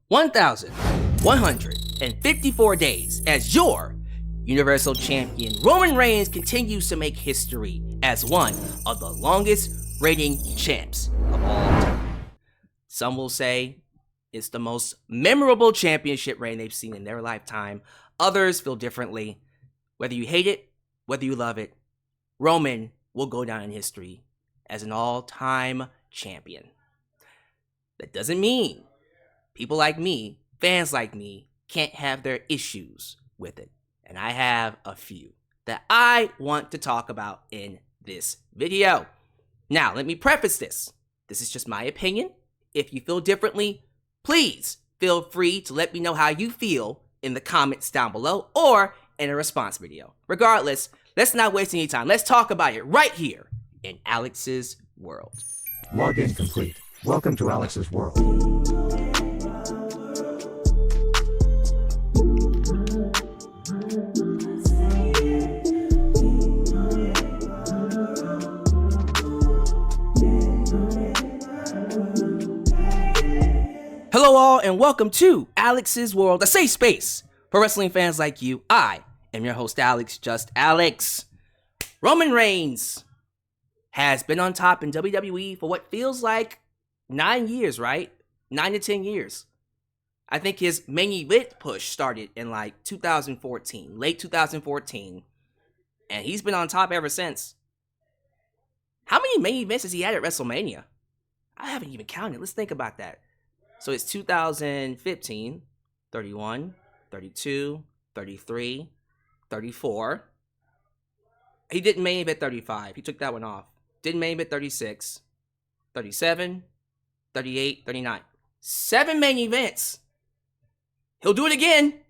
1,154 days as your Universal Champion, Roman Reigns continues to make history as one of the longest reigning champs of all time. Some will say it's the most memorable championship reign they've seen in their lifetime. Others feel differently. Whether you hate it, whether you love it, Roman will go down in history as an all-time champion. That doesn't mean people like me, fans like me, can't have their issues with it. And I have a few that I want to talk about in this video. Now, let me preface this. This is just my opinion. If you feel differently, please feel free to let me know how you feel in the comments down below or in a response video. Regardless, let's not waste any time. Let's talk about it right here in Alyx's world. Login complete. Welcome to Alyx's world. Hello all and welcome to Alyx's world, a safe space for wrestling fans like you. I am your host Alyx, just Alyx. Roman Reigns has been on top in WWE for what feels like 9 years, right? 9 to 10 years. I think his main event push started in like 2014, late 2014, and he's been on top ever since. How many main events has he had at WrestleMania? I haven't even counted. Let's think about that. So it's 2015, 31, 32, 33, 34. He didn't main event 35. He took that one off. Didn't main event 36, 37, 38, 39. 7 main events. He'll do it again,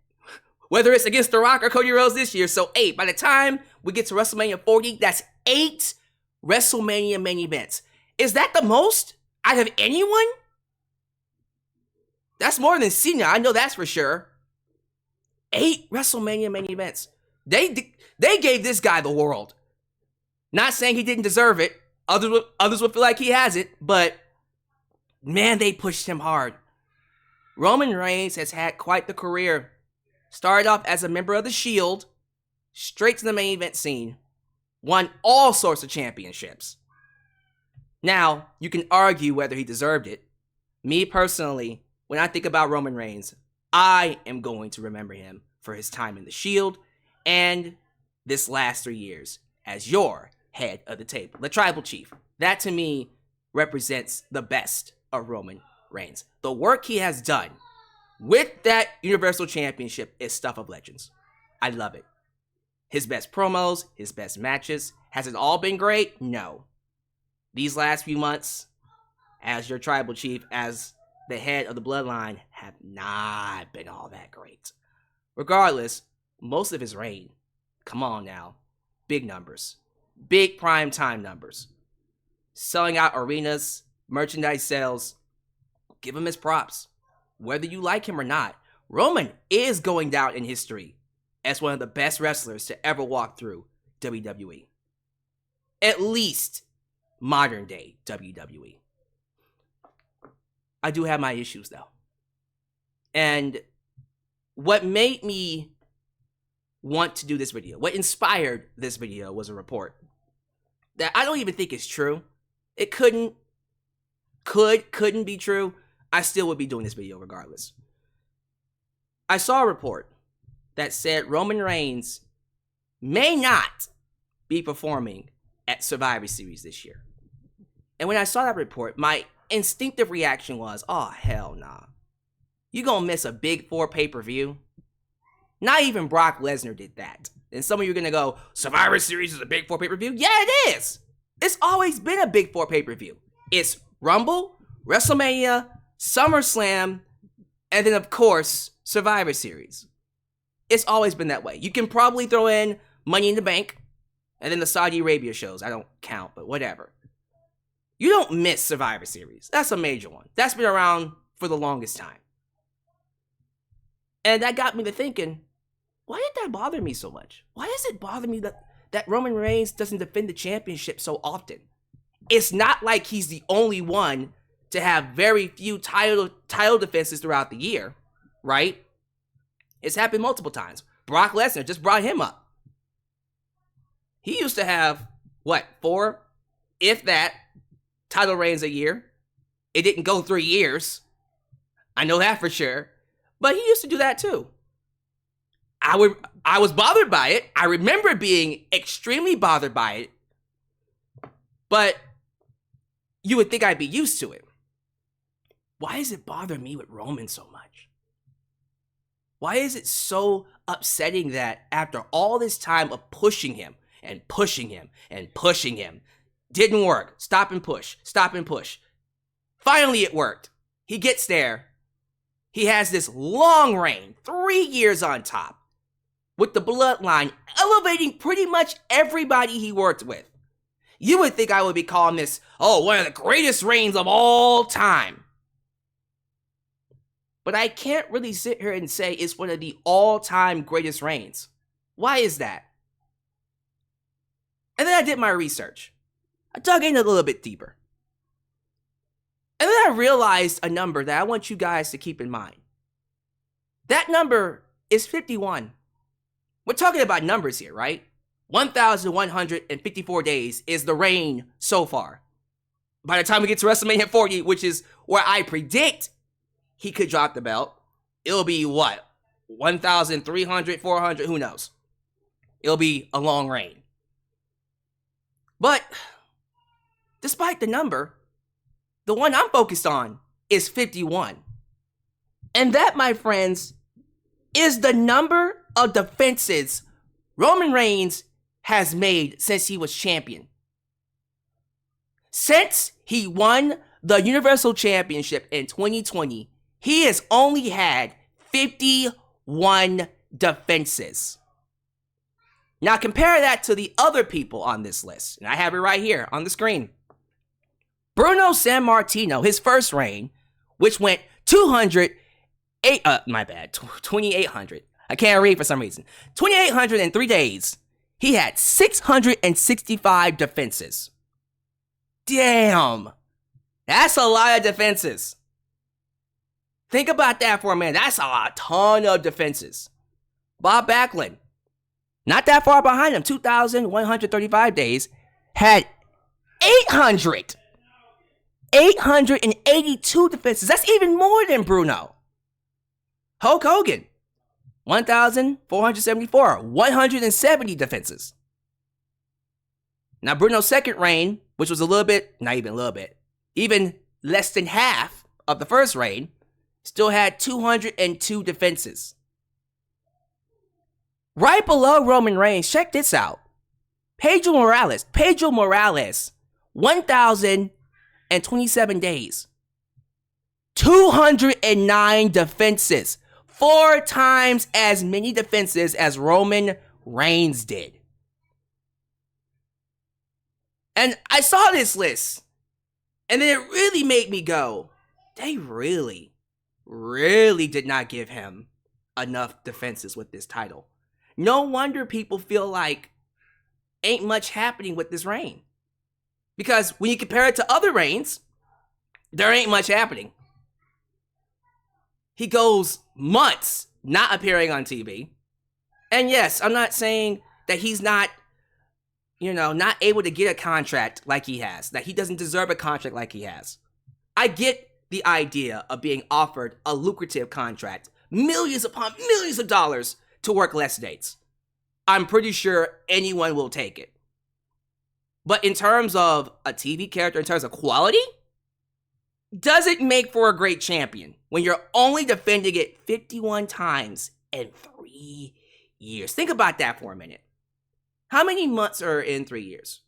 whether it's against The Rock or Cody Rhodes this year. So 8. By the time we get to WrestleMania 40, that's 8 WrestleMania main events. Is that the most out of anyone? That's more than Cena, I know that's for sure. 8 WrestleMania main events. They gave this guy the world. Not saying he didn't deserve it. Others would feel like he has it, but man, they pushed him hard. Roman Reigns has had quite the career. Started off as a member of the Shield, straight to the main event scene. Won all sorts of championships. Now, you can argue whether he deserved it. Me personally, when I think about Roman Reigns, I am going to remember him for his time in the Shield and this last 3 years as your head of the table, the tribal chief. That to me represents the best of Roman Reigns. The work he has done with that Universal Championship is stuff of legends. I love it. His best promos, his best matches. Has it all been great? No. These last few months, as your tribal chief, as the head of the bloodline, have not been all that great. Regardless, most of his reign, come on now, big numbers. Big prime time numbers. Selling out arenas, merchandise sales. Give him his props. Whether you like him or not, Roman is going down in history as one of the best wrestlers to ever walk through WWE. At least modern day WWE. I do have my issues though. And what made me want to do this video, what inspired this video, was a report that I don't even think is true. It couldn't be true. I still would be doing this video regardless. I saw a report that said Roman Reigns may not be performing at Survivor Series this year. And when I saw that report, my instinctive reaction was, oh, hell nah. You gonna miss a Big 4 pay-per-view? Not even Brock Lesnar did that. And some of you are gonna go, Survivor Series is a Big 4 pay-per-view? Yeah, it is! It's always been a Big 4 pay-per-view. It's Rumble, WrestleMania, SummerSlam, and then of course, Survivor Series. It's always been that way. You can probably throw in Money in the Bank, and then the Saudi Arabia shows. I don't count, but whatever. You don't miss Survivor Series. That's a major one. That's been around for the longest time. And that got me to thinking, why did that bother me so much? Why does it bother me that Roman Reigns doesn't defend the championship so often? It's not like he's the only one to to have very few title defenses throughout the year, right? It's happened multiple times. Brock Lesnar just brought him up. He used to have, 4, if that, title reigns a year. It didn't go 3 years. I know that for sure. But he used to do that too. I was bothered by it. I remember being extremely bothered by it. But you would think I'd be used to it. Why does it bother me with Roman so much? Why is it so upsetting that after all this time of pushing him and pushing him and pushing him, didn't work, stop and push, finally it worked. He gets there. He has this long reign, 3 years on top, with the bloodline elevating pretty much everybody he worked with. You would think I would be calling this, one of the greatest reigns of all time. But I can't really sit here and say it's one of the all-time greatest reigns. Why is that? And then I did my research. I dug in a little bit deeper. And then I realized a number that I want you guys to keep in mind. That number is 51. We're talking about numbers here, right? 1,154 days is the reign so far. By the time we get to WrestleMania 40, which is where I predict he could drop the belt, it'll be 1,300, 400, who knows? It'll be a long reign. But despite the number, the one I'm focused on is 51. And that, my friends, is the number of defenses Roman Reigns has made since he was champion. Since he won the Universal Championship in 2020, he has only had 51 defenses. Now compare that to the other people on this list. And I have it right here on the screen. Bruno Sammartino, his first reign, which went 2,800. I can't read for some reason. 2,803 days. He had 665 defenses. Damn. That's a lot of defenses. Think about that for a minute. That's a ton of defenses. Bob Backlund, not that far behind him, 2,135 days, had 882 defenses. That's even more than Bruno. Hulk Hogan, 1,474, 170 defenses. Now Bruno's second reign, which was even less than half of the first reign, still had 202 defenses. Right below Roman Reigns, check this out. Pedro Morales, 1,027 days. 209 defenses. 4 times as many defenses as Roman Reigns did. And I saw this list, and then it really made me go, they really did not give him enough defenses with this title. No wonder people feel like ain't much happening with this reign. Because when you compare it to other reigns, there ain't much happening. He goes months not appearing on TV. And yes, I'm not saying that he's not able to get a contract like he has, that he doesn't deserve a contract like he has. I get the idea of being offered a lucrative contract, millions upon millions of dollars to work less dates. I'm pretty sure anyone will take it. But in terms of a TV character, in terms of quality, does it make for a great champion when you're only defending it 51 times in 3 years? Think about that for a minute. How many months are in 3 years?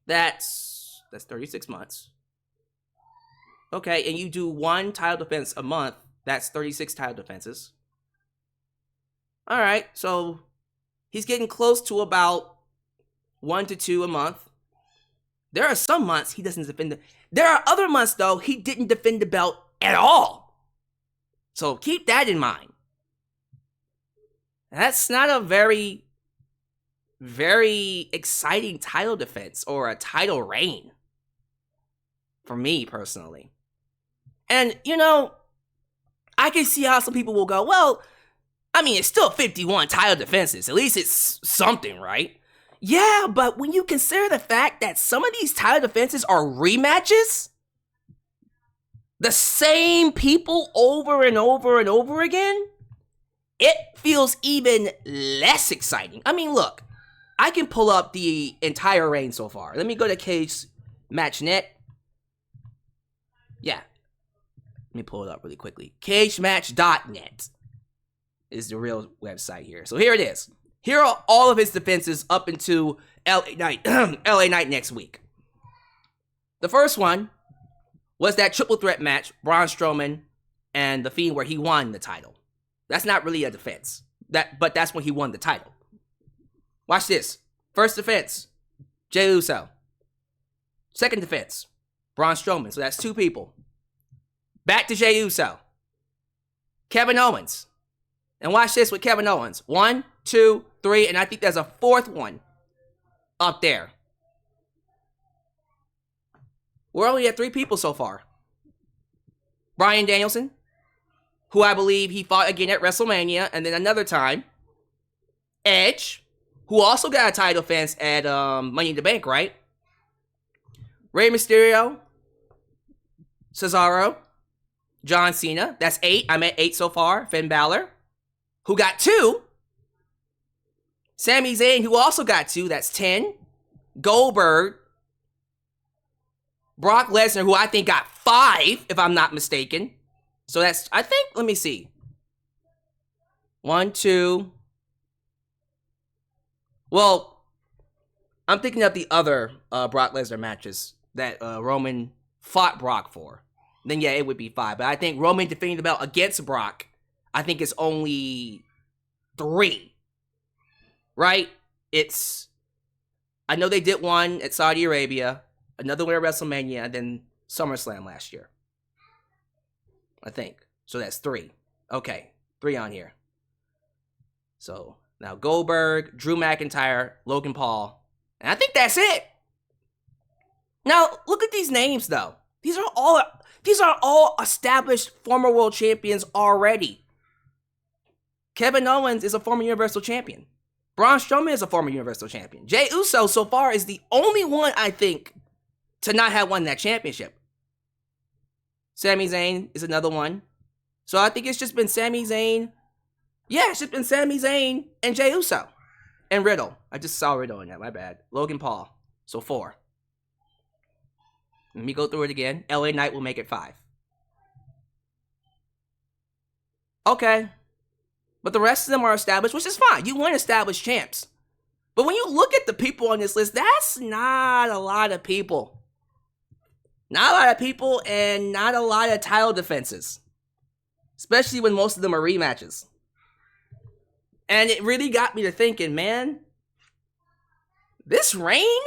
That's 36 months. Okay, and you do 1 title defense a month, that's 36 title defenses. All right, so he's getting close to about 1 to 2 a month. There are some months he doesn't defend There are other months, though, he didn't defend the belt at all. So keep that in mind. That's not a very, very exciting title defense or a title reign. For me, personally. And, you know, I can see how some people will go, well, I mean, it's still 51 title defenses. At least it's something, right? Yeah, but when you consider the fact that some of these title defenses are rematches, the same people over and over and over again, it feels even less exciting. I mean, look, I can pull up the entire reign so far. Let me go to Cage Match Net. Yeah. Let me pull it up really quickly. CageMatch.net is the real website here. So here it is. Here are all of his defenses up into LA Knight, LA Knight next week. The first one was that triple threat match, Braun Strowman and The Fiend, where he won the title. That's not really a defense. But that's when he won the title. Watch this. First defense, Jey Uso. Second defense, Braun Strowman. So that's two people. Back to Jey Uso. Kevin Owens. And watch this with Kevin Owens. 1, 2, 3, and I think there's a fourth one up there. We're only at 3 people so far. Bryan Danielson, who I believe he fought again at WrestleMania, and then another time. Edge, who also got a title defense at Money in the Bank, right? Rey Mysterio, Cesaro, John Cena. That's 8. I'm at 8 so far. Finn Balor, who got 2. Sami Zayn, who also got 2. That's 10. Goldberg. Brock Lesnar, who I think got 5, if I'm not mistaken. So that's, I think, let me see. 1, 2. Well, I'm thinking of the other Brock Lesnar matches that Roman fought Brock for. Then yeah, it would be 5. But I think Roman defending the belt against Brock, I think it's only 3. Right? I know they did one at Saudi Arabia, another one at WrestleMania, and then SummerSlam last year. I think. So that's 3. Okay, 3 on here. So now Goldberg, Drew McIntyre, Logan Paul. And I think that's it. Now, look at these names though. These are all established former world champions already. Kevin Owens is a former Universal Champion. Braun Strowman is a former Universal Champion. Jey Uso so far is the only one, I think, to not have won that championship. Sami Zayn is another one. So I think it's just been Sami Zayn. Yeah, it's just been Sami Zayn and Jey Uso. And Riddle. I just saw Riddle in that, my bad. Logan Paul. So 4. Let me go through it again. LA Knight will make it 5. Okay. But the rest of them are established, which is fine. You want established champs. But when you look at the people on this list, that's not a lot of people. Not a lot of people and not a lot of title defenses. Especially when most of them are rematches. And it really got me to thinking, man, this reign,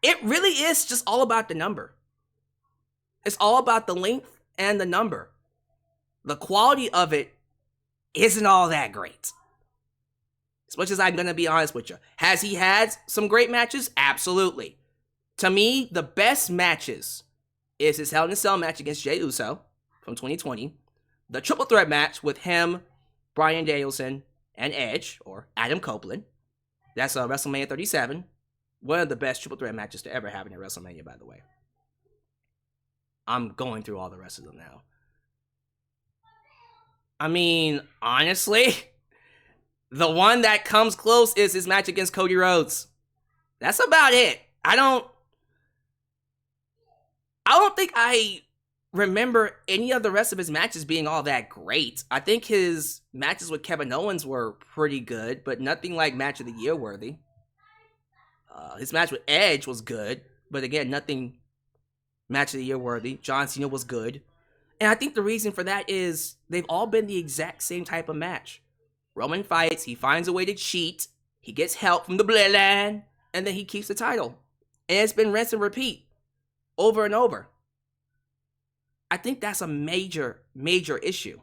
it really is just all about the number. It's all about the length and the number. The quality of it isn't all that great. As much as I'm going to be honest with you. Has he had some great matches? Absolutely. To me, the best matches is his Hell in a Cell match against Jey Uso from 2020. The triple threat match with him, Bryan Danielson, and Edge, or Adam Copeland. That's WrestleMania 37. One of the best triple threat matches to ever happen at WrestleMania, by the way. I'm going through all the rest of them now. I mean, honestly, the one that comes close is his match against Cody Rhodes. That's about it. I don't think I remember any of the rest of his matches being all that great. I think his matches with Kevin Owens were pretty good, but nothing like Match of the Year worthy. His match with Edge was good, but again, nothing Match of the Year worthy. John Cena was good. And I think the reason for that is they've all been the exact same type of match. Roman fights, he finds a way to cheat, he gets help from the bloodline, and then he keeps the title. And it's been rinse and repeat over and over. I think that's a major, major issue.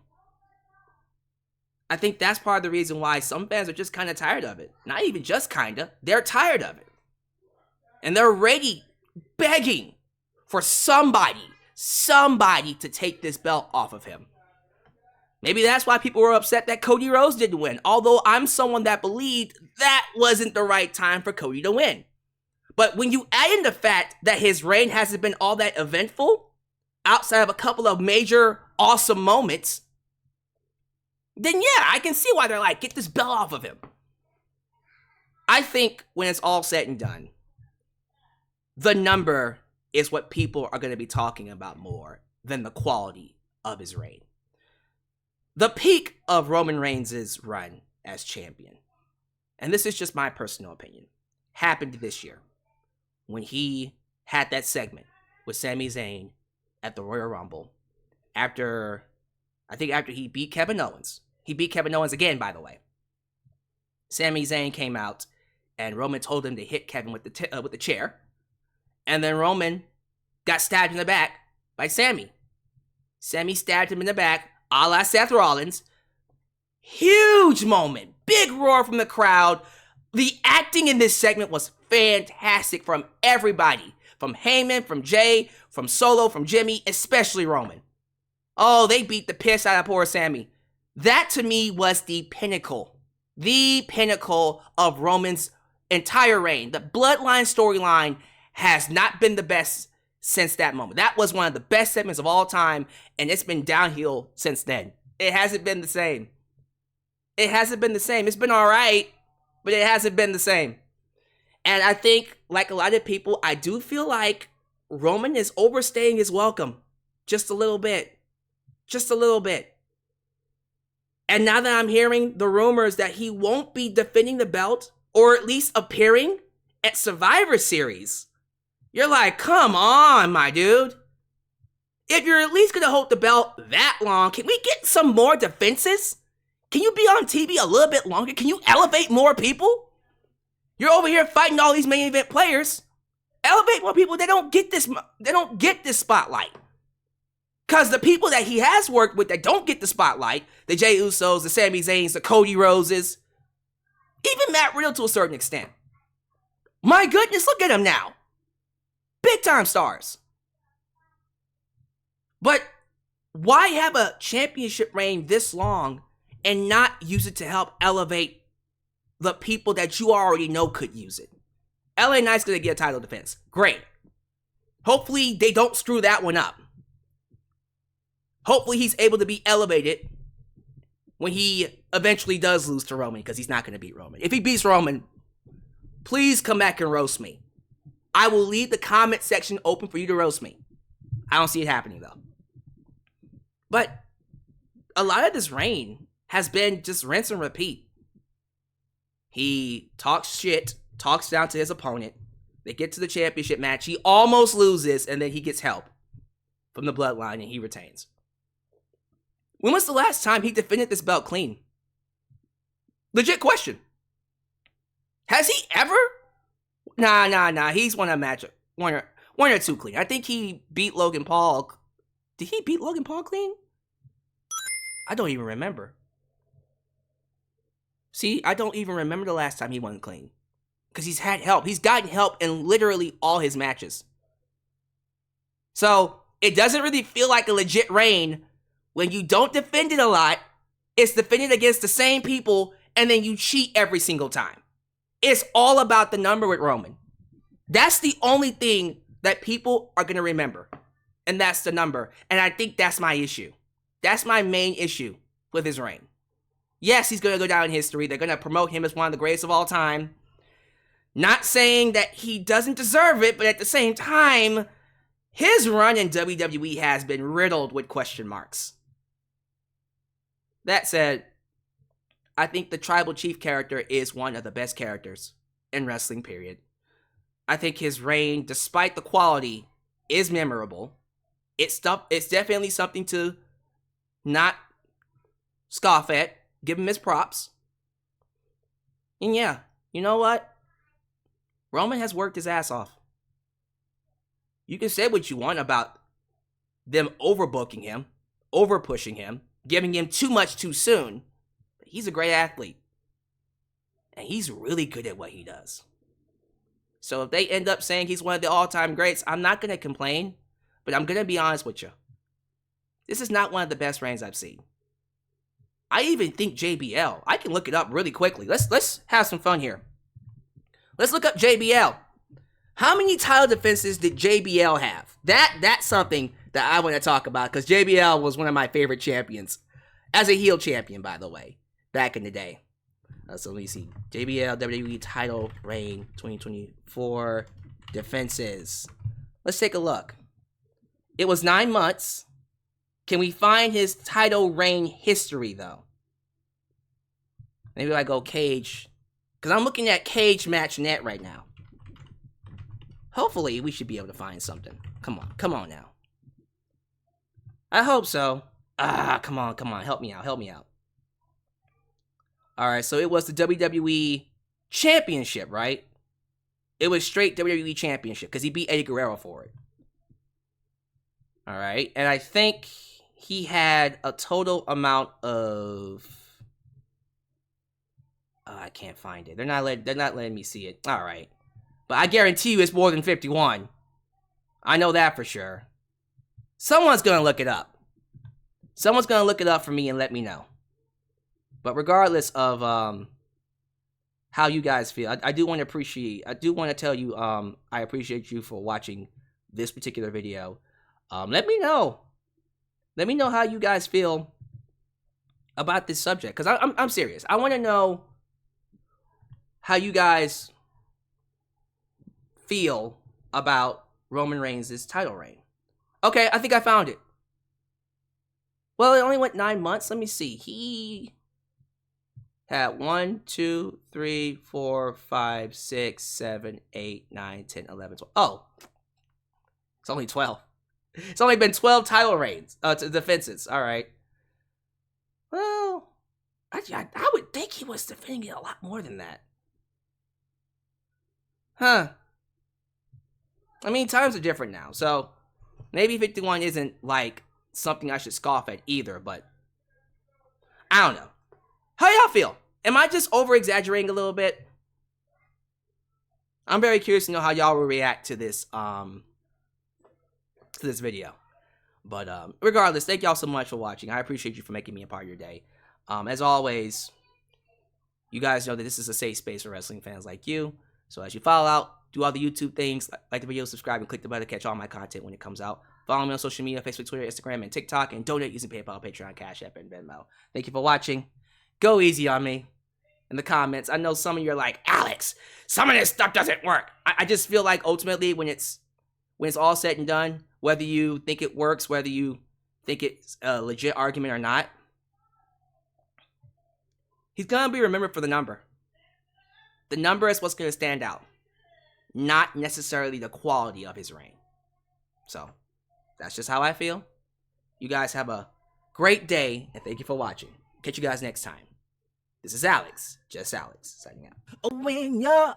I think that's part of the reason why some fans are just kind of tired of it. Not even just kinda, they're tired of it. And they're already begging for somebody somebody to take this belt off of him. Maybe that's why people were upset that Cody Rhodes didn't win. Although I'm someone that believed that wasn't the right time for Cody to win. But when you add in the fact that his reign hasn't been all that eventful, outside of a couple of major awesome moments, then yeah, I can see why they're like, get this belt off of him. I think when it's all said and done, the number is what people are going to be talking about more than the quality of his reign. The peak of Roman Reigns' run as champion, and this is just my personal opinion, happened this year when he had that segment with Sami Zayn at the Royal Rumble after he beat Kevin Owens. He beat Kevin Owens again, by the way. Sami Zayn came out and Roman told him to hit Kevin with the chair. And then Roman got stabbed in the back by Sami. Sami stabbed him in the back, a la Seth Rollins. Huge moment. Big roar from the crowd. The acting in this segment was fantastic from everybody. From Heyman, from Jay, from Solo, from Jimmy, especially Roman. Oh, they beat the piss out of poor Sami. That to me was the pinnacle. The pinnacle of Roman's entire reign. The Bloodline storyline has not been the best since that moment. That was one of the best segments of all time, and it's been downhill since then. It hasn't been the same. It hasn't been the same. It's been all right, but it hasn't been the same. And I think, like a lot of people, I do feel like Roman is overstaying his welcome. Just a little bit. Just a little bit. And now that I'm hearing the rumors that he won't be defending the belt, or at least appearing at Survivor Series, you're like, come on, my dude. If you're at least going to hold the belt that long, can we get some more defenses? Can you be on TV a little bit longer? Can you elevate more people? You're over here fighting all these main event players. Elevate more people. They don't get this spotlight. Because the people that he has worked with that don't get the spotlight, the Jey Usos, the Sami Zayns, the Cody Roses, even Matt Riddle to a certain extent. My goodness, look at him now. Big time stars. But why have a championship reign this long and not use it to help elevate the people that you already know could use it? LA Knight's going to get a title defense. Great. Hopefully they don't screw that one up. Hopefully he's able to be elevated when he eventually does lose to Roman, because he's not going to beat Roman. If he beats Roman, please come back and roast me. I will leave the comment section open for you to roast me. I don't see it happening, though. But a lot of this reign has been just rinse and repeat. He talks shit, talks down to his opponent. They get to the championship match. He almost loses, and then he gets help from the Bloodline, and he retains. When was the last time he defended this belt clean? Legit question. Has he ever? Nah. He's won a match. One or two clean. I think he beat Logan Paul. Did he beat Logan Paul clean? I don't even remember. See, I don't even remember the last time he won clean. Because he's had help. He's gotten help in literally all his matches. So, it doesn't really feel like a legit reign when you don't defend it a lot. It's defended against the same people, and then you cheat every single time. It's all about the number with Roman. That's the only thing that people are going to remember. And that's the number. And I think that's my issue. That's my main issue with his reign. Yes, he's going to go down in history. They're going to promote him as one of the greatest of all time. Not saying that he doesn't deserve it, but at the same time, his run in WWE has been riddled with question marks. That said, I think the Tribal Chief character is one of the best characters in wrestling, period. I think his reign, despite the quality, is memorable. It's definitely something to not scoff at. Give him his props. And yeah, you know what? Roman has worked his ass off. You can say what you want about them overbooking him, overpushing him, giving him too much too soon. But he's a great athlete. And he's really good at what he does. So if they end up saying he's one of the all-time greats, I'm not going to complain. But I'm gonna be honest with you. This is not one of the best reigns I've seen. I even think JBL. I can look it up really quickly. Let's have some fun here. Let's look up JBL. How many title defenses did JBL have? That's something that I want to talk about because JBL was one of my favorite champions. As a heel champion, by the way, back in the day. So let me see. JBL WWE title reign 2024 defenses. Let's take a look. It was 9 months. Can we find his title reign history, though? Maybe I go Cage. Because I'm looking at Cage Match Net right now. Hopefully, we should be able to find something. Come on now. I hope so. Come on. Help me out. Alright, so it was the WWE Championship, right? It was straight WWE Championship, because he beat Eddie Guerrero for it. Alright, and I think he had a total amount of... I can't find it. They're not letting me see it. Alright. But I guarantee you it's more than 51. I know that for sure. Someone's gonna look it up. Someone's gonna look it up for me and let me know. But regardless of how you guys feel, I do want to tell you I appreciate you for watching this particular video. Let me know. Let me know how you guys feel about this subject, because I'm serious. I want to know how you guys feel about Roman Reigns' title reign. Okay, I think I found it. Well, it only went 9 months. Let me see. He had 1, 2, 3, 4, 5, 6, 7, 8, 9, 10, 11, 12. Oh, it's only 12. It's only been 12 title reigns, defenses. All right. Well, I would think he was defending it a lot more than that. Huh. I mean, times are different now, so maybe 51 isn't, like, something I should scoff at either, but I don't know. How y'all feel? Am I just over-exaggerating a little bit? I'm very curious to know how y'all will react to this video. But regardless, thank y'all so much for watching. I appreciate you for making me a part of your day. As always, you guys know that this is a safe space for wrestling fans like you. So as you follow out, do all the YouTube things, like the video, subscribe, and click the bell to catch all my content when it comes out. Follow me on social media, Facebook, Twitter, Instagram, and TikTok, and donate using PayPal, Patreon, Cashapp, and Venmo. Thank you for watching. Go easy on me in the comments. I know some of you are like, Alyx, some of this stuff doesn't work. I just feel like ultimately when it's all said and done, whether you think it works, whether you think it's a legit argument or not, he's going to be remembered for the number. The number is what's going to stand out, not necessarily the quality of his reign. So, that's just how I feel. You guys have a great day, and thank you for watching. Catch you guys next time. This is Alyx, just Alyx, signing out.